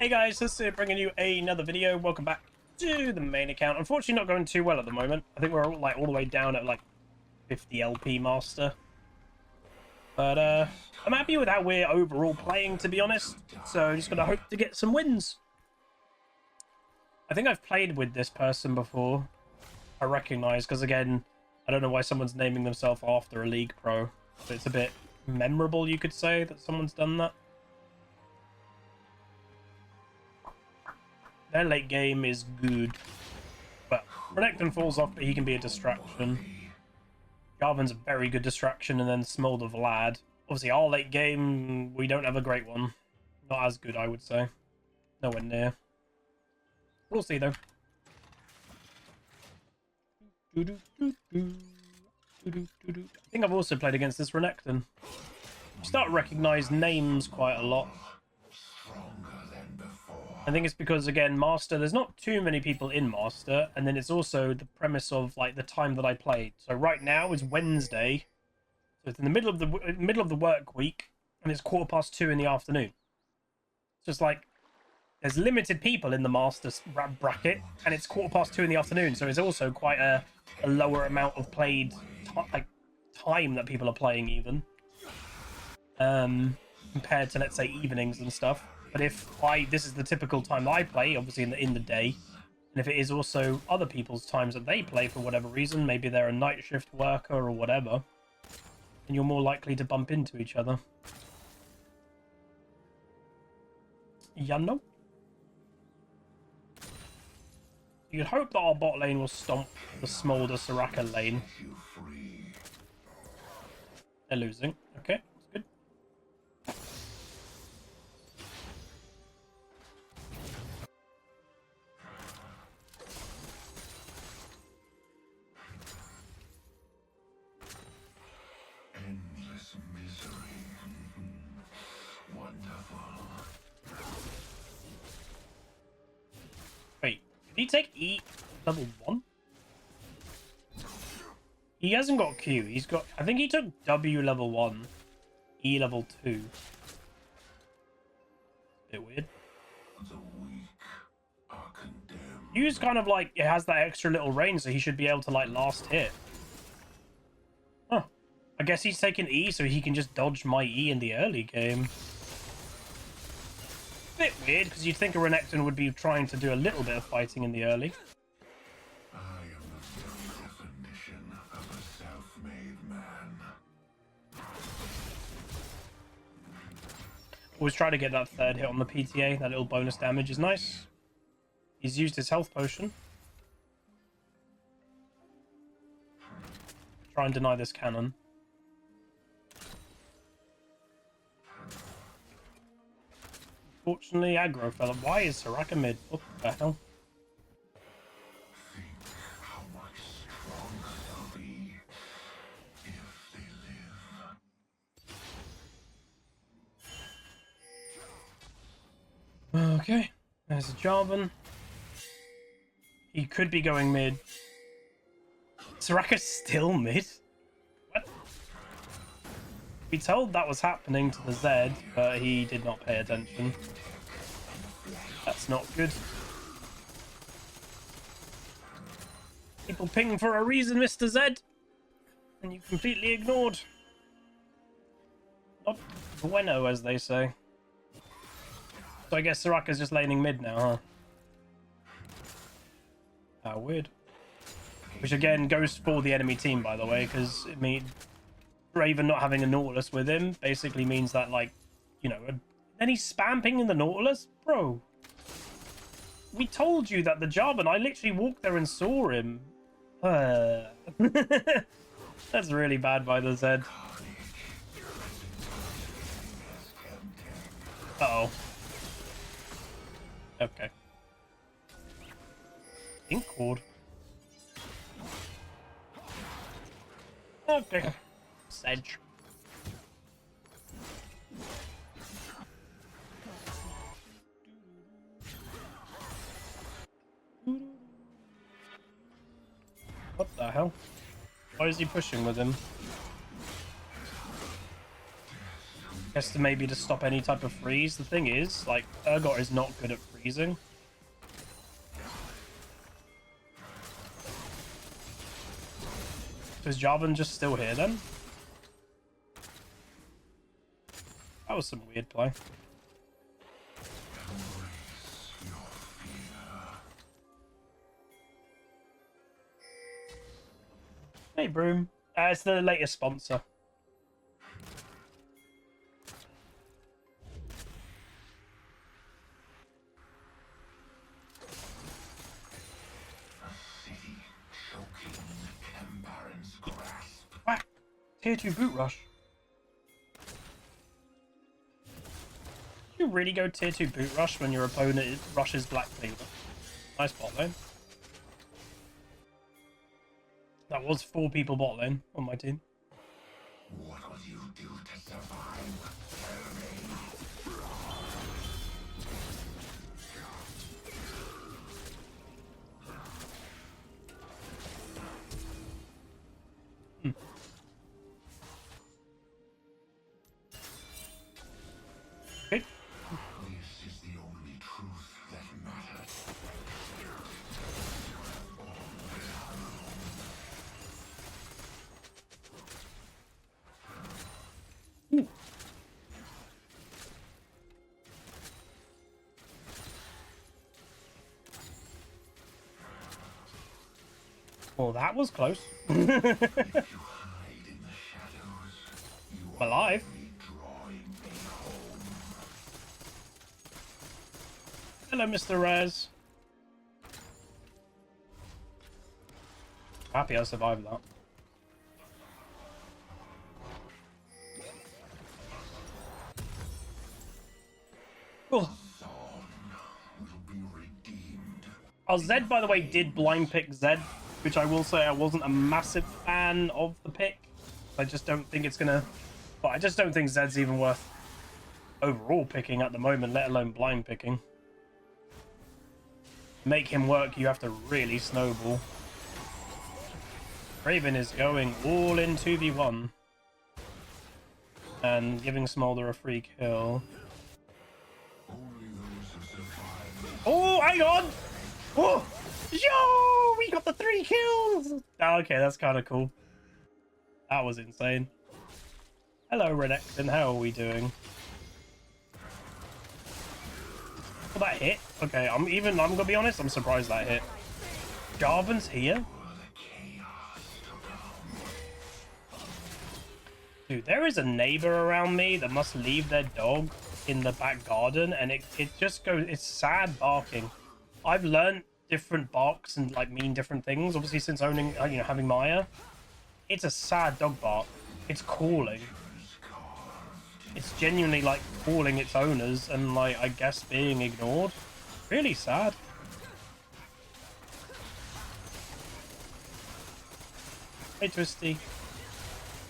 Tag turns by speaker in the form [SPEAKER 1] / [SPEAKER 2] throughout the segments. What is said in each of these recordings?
[SPEAKER 1] Hey guys, this is bringing you another video. Welcome back to the main account. Unfortunately, not going too well at the moment. I think we're all the way down at like 50 LP master. But I'm happy with how we're overall playing, to be honest. So just gonna hope to get some wins. I think I've played with this person before. I recognize, because again, I don't know why someone's naming themselves after a League Pro. But it's a bit memorable, you could say, that someone's done that. Their late game is good. But Renekton falls off, but he can be a distraction. Jarvan's a very good distraction, and then Smolder Vlad. Obviously, our late game, we don't have a great one. Not as good, I would say. Nowhere near. We'll see, though. I think I've also played against this Renekton. You start to recognise names quite a lot. I think it's because, again, Master, there's not too many people in Master, and then it's also the premise of, like, the time that I played. So right now is Wednesday, so it's in the middle of the work week, and it's 2:15 in the afternoon. It's just like, there's limited people in the Master bracket, and it's 2:15 in the afternoon, so it's also quite a lower amount of played, time that people are playing, even. Compared to, let's say, evenings and stuff. But if this is the typical time that I play, obviously in the day, and if it is also other people's times that they play for whatever reason, maybe they're a night shift worker or whatever, then you're more likely to bump into each other. You know? You'd hope that our bot lane will stomp the Smolder Soraka lane. They're losing. Okay, that's good. Wait, did he take E level 1? He hasn't got Q. He's got... I think he took W level 1. E level 2. Bit weird. Q's kind of like... It has that extra little range, so he should be able to, like, last hit. Huh. I guess he's taken E, so he can just dodge my E in the early game. Bit weird, because you'd think a Renekton would be trying to do a little bit of fighting in the early.
[SPEAKER 2] I am the very definition of a self-made man.
[SPEAKER 1] Always try to get that third hit on the PTA. That little bonus damage is nice. He's used his health potion. Try and deny this cannon. Fortunately, aggro fell. Why is Soraka mid? What the hell?
[SPEAKER 2] Think how much stronger they'll be if they live.
[SPEAKER 1] Okay, there's a Jarvan. He could be going mid. Soraka's still mid? What? We told that was happening to the Zed, but he did not pay attention. That's not good. People ping for a reason, Mr. Zed. And you completely ignored. Not bueno, as they say. So I guess Soraka's just laning mid now, huh? How weird. Which again goes for the enemy team, by the way, because I mean, Raven not having a Nautilus with him basically means that, like, you know, then he's spam pinging the Nautilus? Bro. We told you that the Jarvan, I literally walked there and saw him. That's really bad by the Zed. Uh-oh. Okay. Ink cord. Okay. Sedge. What the hell? Why is he pushing with him? Guess to maybe to stop any type of freeze. The thing is, like, Urgot is not good at freezing. So is Jarvan just still here then? That was some weird play. Hey, Broom. It's the latest sponsor. Whack! Tier 2 boot rush. You really go tier 2 boot rush when your opponent rushes Black Cleaver. Nice bot lane. That was 4 people bot lane on my team.
[SPEAKER 2] What will you do to survive?
[SPEAKER 1] Okay.
[SPEAKER 2] This is the only truth that matters.
[SPEAKER 1] Well, that was close.
[SPEAKER 2] If you hide in the shadows, you are
[SPEAKER 1] Alive.
[SPEAKER 2] only drawing me home.
[SPEAKER 1] Hello, Mr. Rez. Happy I survived that. Oh.
[SPEAKER 2] Will be redeemed.
[SPEAKER 1] Oh, Zed, by the way, did blind pick Zed, which I will say I wasn't a massive fan of the pick. I just don't think it's gonna... Well, I just don't think Zed's even worth overall picking at the moment, let alone blind picking. Make him work, you have to really snowball. Raven is going all in 2v1. And giving Smolder a free kill.
[SPEAKER 2] Only those who survive.
[SPEAKER 1] Oh, hang on! Oh! Yo! We got the 3 kills! Okay, that's kind of cool. That was insane. Hello, Renekton. How are we doing? Oh, that hit? Okay, I'm gonna be honest, I'm surprised that hit. Jarvan's here? Dude, there is a neighbor around me that must leave their dog in the back garden, and it just goes, it's sad barking. I've learned different barks and like mean different things, obviously since owning, you know, having Maya. It's a sad dog bark. It's calling. It's genuinely like calling its owners and like, I guess, being ignored. Really sad. Hey, Twisty.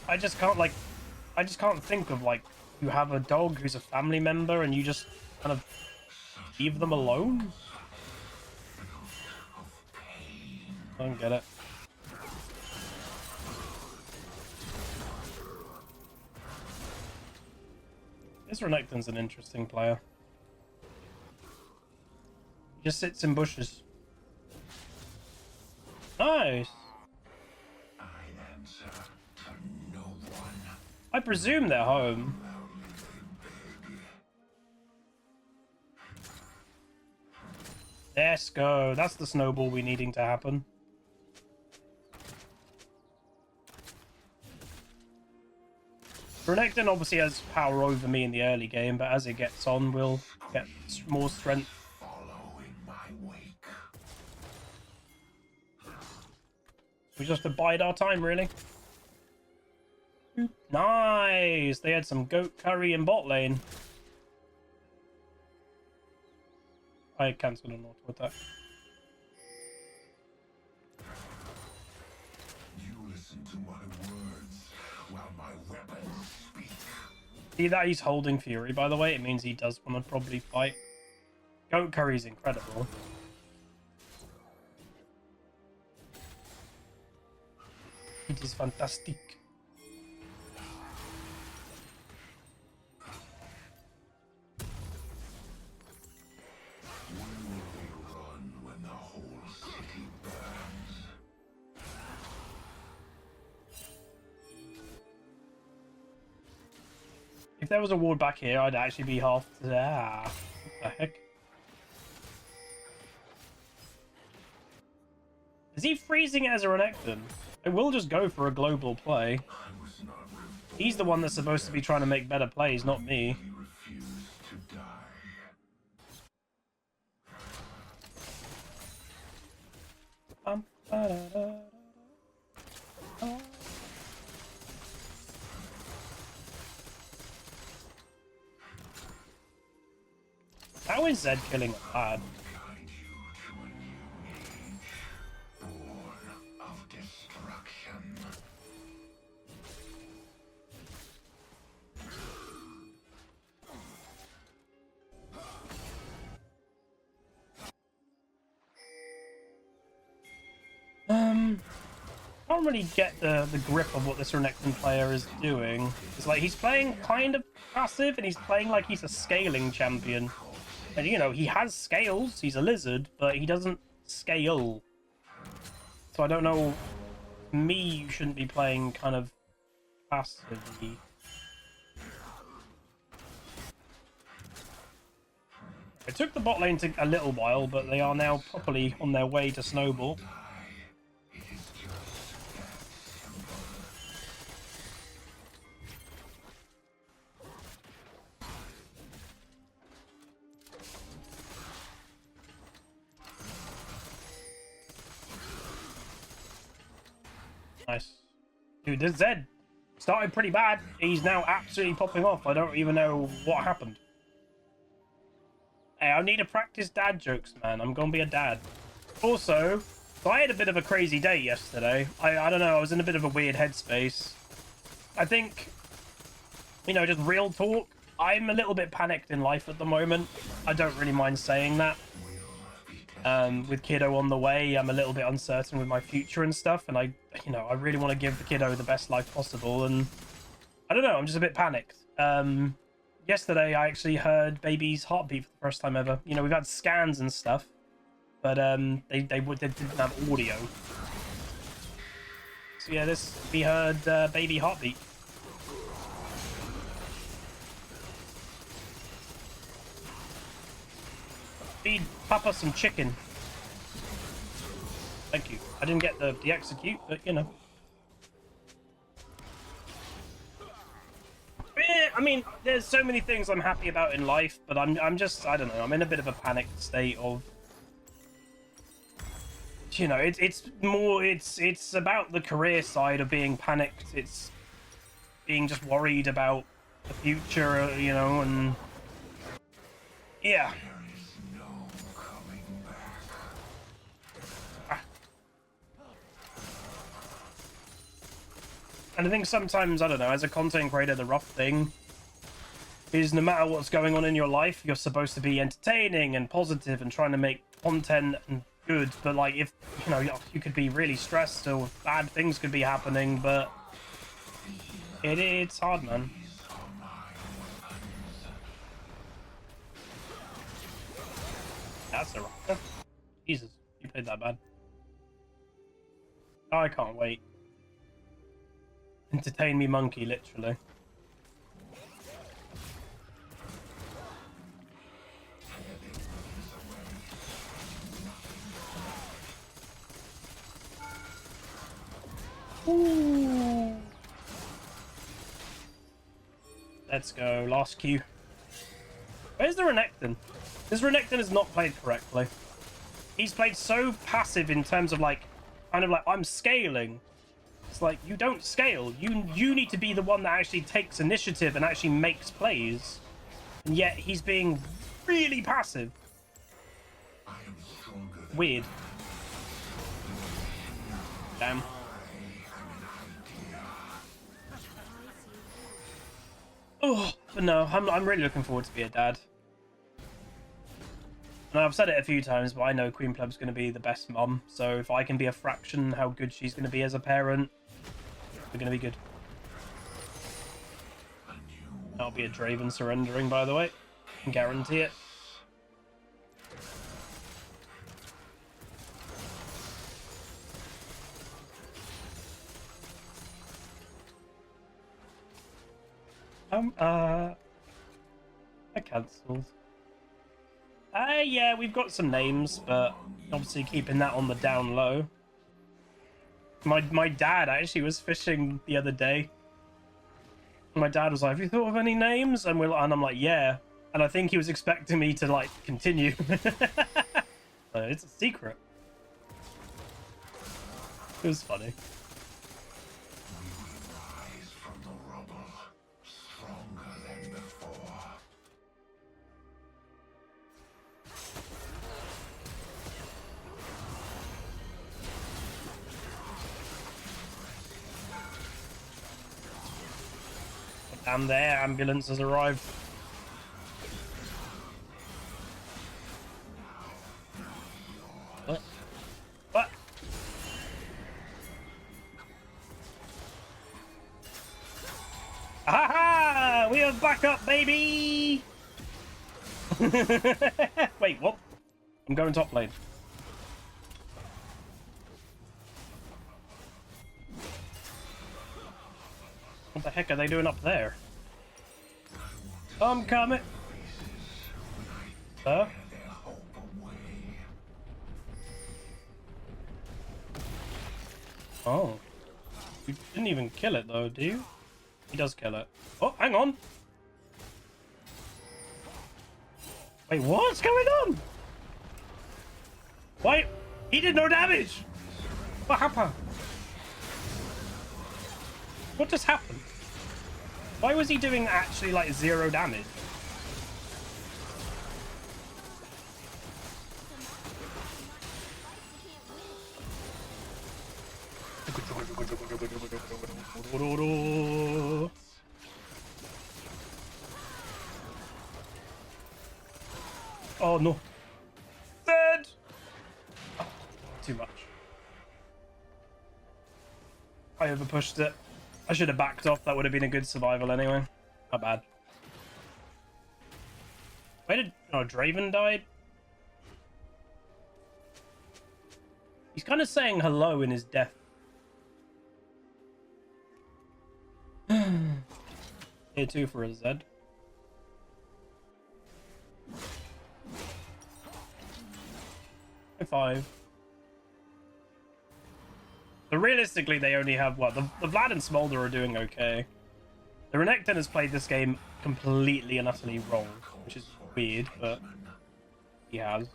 [SPEAKER 1] I just can't think of like, you have a dog who's a family member and you just kind of leave them alone. I don't get it. This Renekton's an interesting player. He just sits in bushes. Nice.
[SPEAKER 2] I answer to no one.
[SPEAKER 1] I presume they're home. Let's go. That's the snowball we needing to happen. Renekton obviously has power over me in the early game, but as it gets on, we'll get more strength.
[SPEAKER 2] Follow in my wake.
[SPEAKER 1] We just have to bide our time, really. Nice! They had some goat curry in bot lane. I cancelled an auto attack.
[SPEAKER 2] You listen to my words while my weapons speak.
[SPEAKER 1] See that he's holding Fury, by the way? It means he does want to probably fight. Goat curry's incredible. It is fantastic. If there was a ward back here, I'd actually be half... Ah, what the heck? Is he freezing it as a Renekton? I will just go for a global play. He's the one that's supposed to be trying to make better plays, not me. How is Zed killing a lad? I don't really get the grip of what this Renekton player is doing. It's like he's playing kind of passive and he's playing like he's a scaling champion. And you know, he has scales, he's a lizard, but he doesn't scale. So I don't know, me, you shouldn't be playing kind of passively. It took the bot lane a little while, but they are now properly on their way to Snowball. Nice. Dude, this Zed started pretty bad. He's now absolutely popping off. I don't even know what happened. Hey, I need to practice dad jokes, man. I'm gonna be a dad. Also, so I had a bit of a crazy day yesterday. I don't know, I was in a bit of a weird headspace. I think, you know, just real talk, I'm a little bit panicked in life at the moment. I don't really mind saying that. With kiddo on the way, I'm a little bit uncertain with my future and stuff, and I really want to give the kiddo the best life possible, and I don't know, I'm just a bit panicked. Yesterday I actually heard baby's heartbeat for the first time ever. You know, we've had scans and stuff, but they didn't have audio. So yeah, we heard baby heartbeat. Feed Papa some chicken. Thank you. I didn't get the execute, but you know. I mean, there's so many things I'm happy about in life, but I'm just, I don't know, I'm in a bit of a panicked state of, you know, it's about the career side of being panicked. It's being just worried about the future, you know, and yeah. And I think sometimes, I don't know, as a content creator, the rough thing is no matter what's going on in your life, you're supposed to be entertaining and positive and trying to make content and good. But like, if, you know, you could be really stressed or bad things could be happening, but it's hard, man. That's a rock. Jesus, you played that bad. I can't wait. Entertain me, monkey, literally. Ooh. Let's go, last Q. Where's the Renekton? This Renekton is not played correctly. He's played so passive in terms of like, kind of like, I'm scaling. It's like, you don't scale. You need to be the one that actually takes initiative and actually makes plays. And yet he's being really passive. Weird. Damn. Oh, but no, I'm really looking forward to be a dad. And I've said it a few times, but I know Queen Pleb's going to be the best mom. So if I can be a fraction how good she's going to be as a parent, we're going to be good. That'll be a Draven surrendering, by the way. I can guarantee it. I cancelled. Yeah, we've got some names, but obviously keeping that on the down low. My dad actually was fishing the other day. My dad was like, "Have you thought of any names?" And I'm like, "Yeah." And I think he was expecting me to like continue. It's a secret. It was funny.
[SPEAKER 2] We will rise from the rubble, stronger than before.
[SPEAKER 1] And their ambulance has arrived. What? What? Aha! We have backup, baby! Wait, what? I'm going top lane. What the heck are they doing up there? I'm coming. Huh? Oh. You didn't even kill it though, do you? He does kill it. Oh, hang on. Wait, what's going on? Why? He did no damage. What happened? What just happened? Why was he doing actually like 0 damage? Oh no. Dead! Oh, too much. I overpushed it. I should have backed off. That would have been a good survival anyway. Not bad. Where did... Oh, Draven died? He's kind of saying hello in his death. Here too for a Z. High five. So realistically, they only have what? The Vlad and Smolder are doing okay. The Renekton has played this game completely and utterly wrong, which is weird, but he has.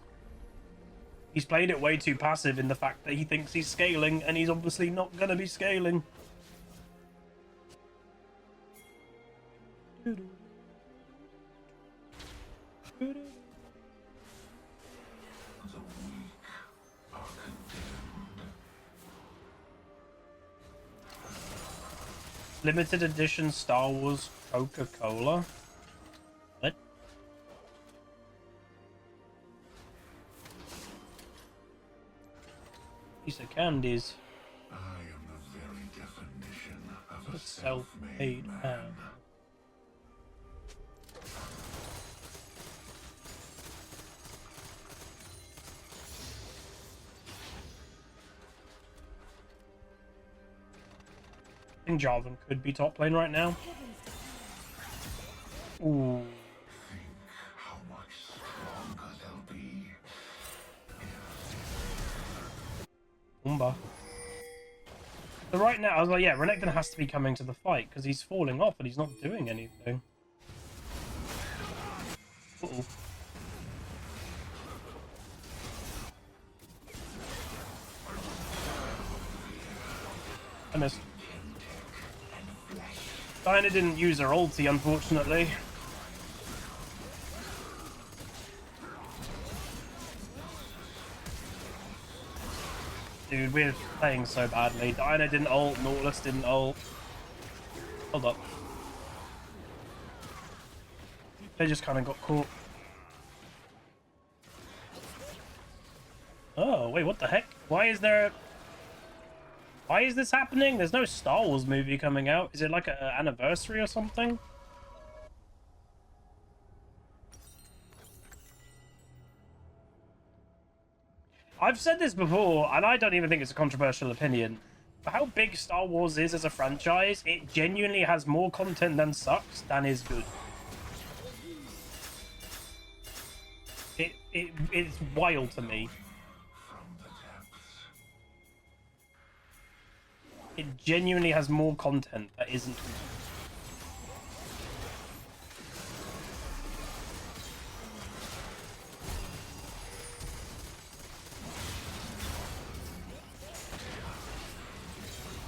[SPEAKER 1] He's played it way too passive in the fact that he thinks he's scaling, and he's obviously not going to be scaling. Limited edition Star Wars Coca-Cola. What? Piece of candies.
[SPEAKER 2] I am the very definition of a
[SPEAKER 1] Self-made man. I think Jarvan could be top lane right now. Ooh.
[SPEAKER 2] Think how much stronger they'll be.
[SPEAKER 1] Umba. So right now, I was like, yeah, Renekton has to be coming to the fight because he's falling off and he's not doing anything. Uh-oh. I missed. Diana didn't use her ulti, unfortunately. Dude, we're playing so badly. Diana didn't ult, Nautilus didn't ult. Hold up. They just kind of got caught. Oh, wait, what the heck? Why is there... Why is this happening? There's no Star Wars movie coming out. Is it like an anniversary or something? I've said this before, and I don't even think it's a controversial opinion. for how big Star Wars is as a franchise, it genuinely has more content than sucks than is good. It's wild to me. It genuinely has more content that isn't good.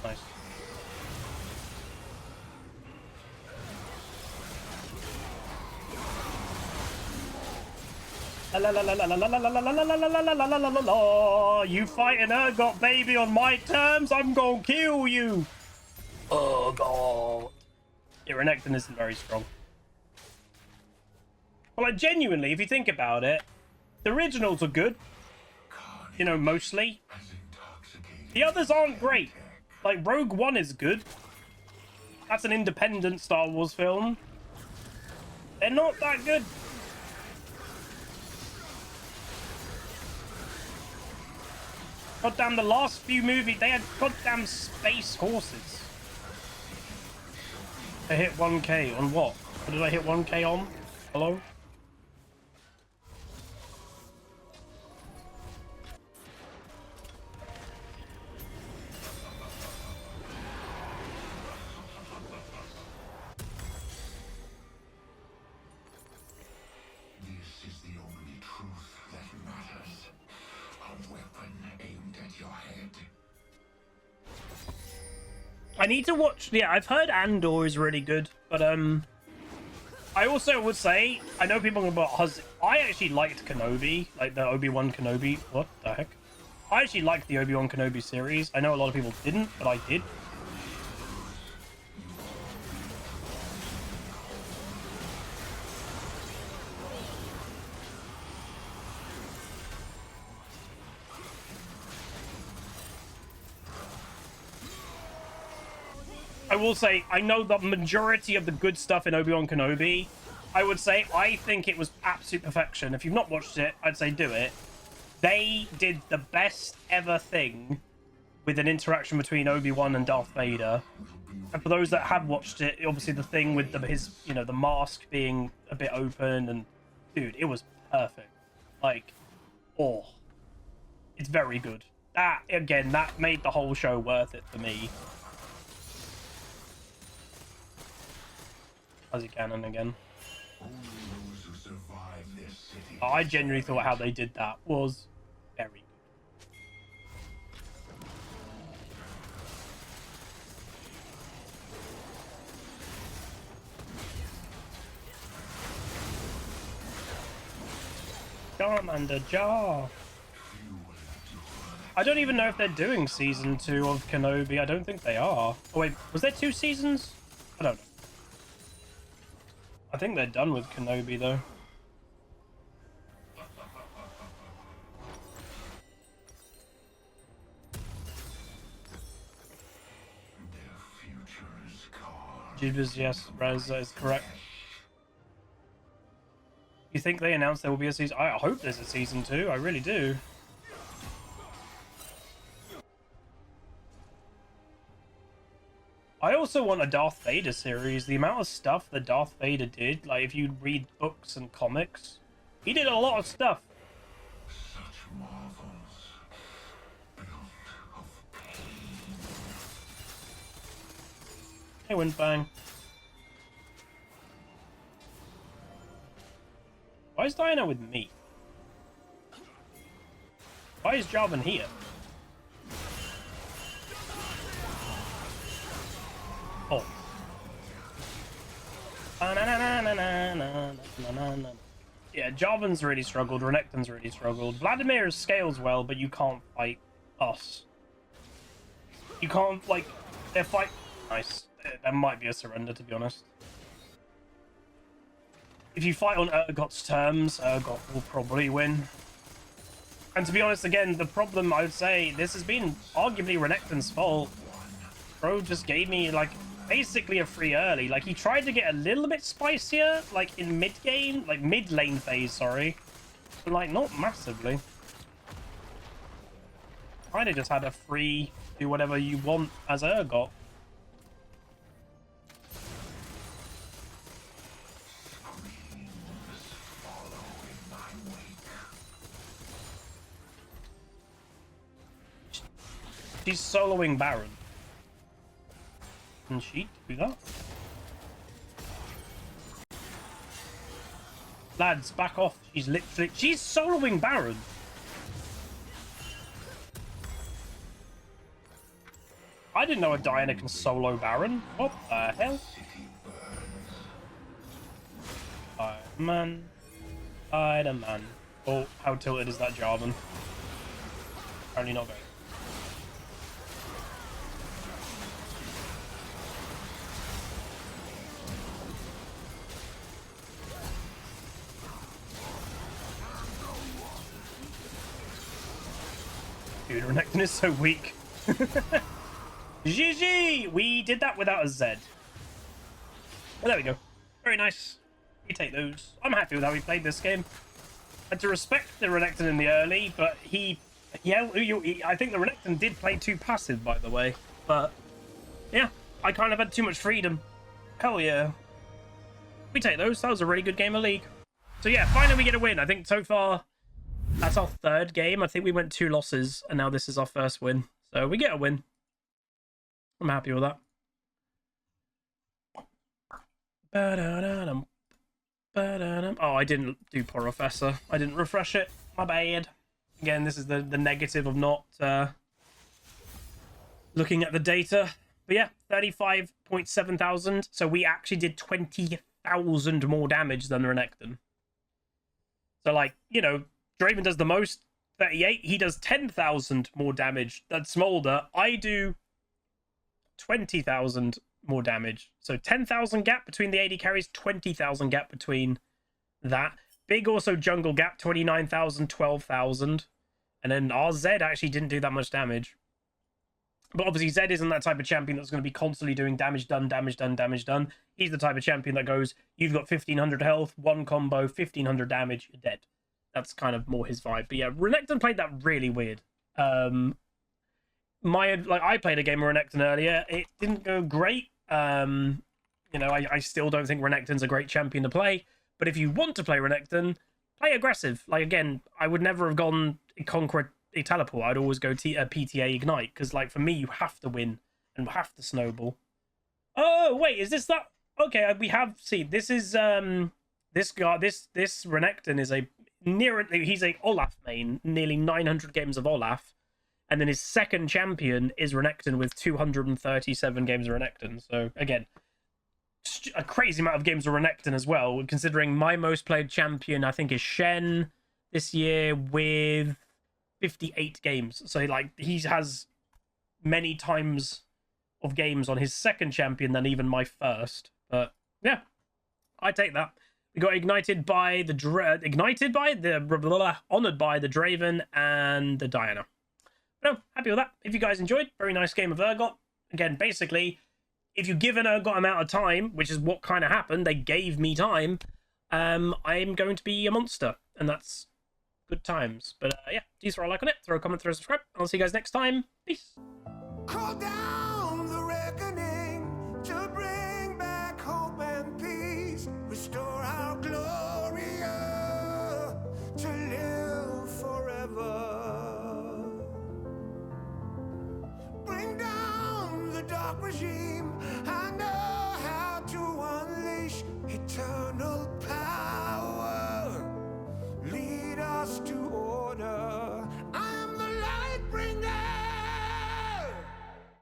[SPEAKER 1] Nice. You fight an Urgot baby on my terms, I'm gonna kill you. Urgot. Yeah, Renekton isn't very strong. But like genuinely, if you think about it, the originals are good. You know, mostly. The others aren't great. Like Rogue One is good. That's an independent Star Wars film. They're not that good. Goddamn, the last few movies, they had goddamn space horses. I hit 1k on what? What did I hit 1k on? Hello? I need to watch. Yeah, I've heard Andor is really good, but I also would say I know people are about Huzzy. I actually liked Kenobi, like the Obi-Wan Kenobi. What the heck? I actually liked the Obi-Wan Kenobi series. I know a lot of people didn't, but I did. I will say, I know the majority of the good stuff in Obi-Wan Kenobi. I would say, I think it was absolute perfection. If you've not watched it, I'd say do it. They did the best ever thing with an interaction between Obi-Wan and Darth Vader. And for those that have watched it, obviously the thing with his, you know, the mask being a bit open and, dude, it was perfect. Like, oh, it's very good. That, again, that made the whole show worth it for me. Fuzzy cannon again. I genuinely thought how they did that was very good. Charmander Jar. I don't even know if they're doing season 2 of Kenobi. I don't think they are. Oh wait, was there 2 seasons? I don't know. I think they're done with Kenobi, though. Jubas, yes, Reza is correct. You think they announced there will be a season? I hope there's a season 2. I really do. I also want a Darth Vader series. The amount of stuff that Darth Vader did, like if you read books and comics, he did a lot of stuff.
[SPEAKER 2] Such marvels built of pain.
[SPEAKER 1] Hey, Windbang. Why is Diana with me? Why is Jarvan here? Oh. Yeah, Jarvan's really struggled. Renekton's really struggled. Vladimir scales well, but you can't fight us. You can't, like, they're fight. Nice. There might be a surrender, to be honest. If you fight on Urgot's terms, Urgot will probably win. And to be honest, again, the problem, I would say, this has been arguably Renekton's fault. Bro just gave me, like, basically a free early. Like, he tried to get a little bit spicier, like, in mid-game, like, mid-lane phase, sorry. But, like, not massively. kind of just had a free do whatever you want as Urgot. She's soloing Baron. Can she do that? Lads, back off. She's soloing Baron. I didn't know a Diana can solo Baron. What the hell? Spider-Man. Spider-Man. Oh, how tilted is that Jarvan? Apparently not going. Dude, Renekton is so weak. GG! We did that without a Z. Well, there we go. Very nice. We take those. I'm happy with how we played this game. Had to respect the Renekton in the early, but I think the Renekton did play too passive, by the way. But, yeah, I kind of had too much freedom. Hell yeah. We take those. That was a really good game of League. So, yeah, finally we get a win. I think so far, that's our third game. I think we went 2 losses, and now this is our first win. So, we get a win. I'm happy with that. Oh, I didn't do Professor. I didn't refresh it. My bad. Again, this is the negative of not looking at the data. But yeah, 35.7 thousand. So we actually did 20,000 more damage than Renekton. So, like, you know, Draven does the most, 38. He does 10,000 more damage. That's Smolder. I do 20,000 more damage. So 10,000 gap between the AD carries, 20,000 gap between that. Big also jungle gap, 29,000, 12,000. And then our Zed actually didn't do that much damage. But obviously Zed isn't that type of champion that's going to be constantly doing damage done, damage done, damage done. He's the type of champion that goes, you've got 1,500 health, one combo, 1,500 damage, you're dead. That's kind of more his vibe. But yeah, Renekton played that really weird. I played a game of Renekton earlier. It didn't go great. You know, I still don't think Renekton's a great champion to play. But if you want to play Renekton, play aggressive. Like, again, I would never have gone Conquer a Teleport. I'd always go PTA Ignite. Because, like, for me, you have to win and have to snowball. Oh, wait, is this that? Okay, we have... See, this is... This guy... This Renekton is he's a Olaf main. Nearly 900 games of Olaf. And then his second champion is Renekton with 237 games of Renekton. So, again, a crazy amount of games of Renekton as well, considering my most played champion, I think, is Shen this year with 58 games. So, like, he has many times of games on his second champion than even my first. But, yeah, I take that. We got honored by the Draven and the Diana. No, happy with that. If you guys enjoyed, very nice game of Urgot. Again, basically, if you give an Urgot amount of time, which is what kind of happened, they gave me time, I'm going to be a monster. And that's good times. But yeah, please throw a like on it, throw a comment, throw a subscribe. I'll see you guys next time. Peace.
[SPEAKER 3] Call down the reckoning to bring back hope and peace. Restore our glory to live forever. Bring down the dark regime.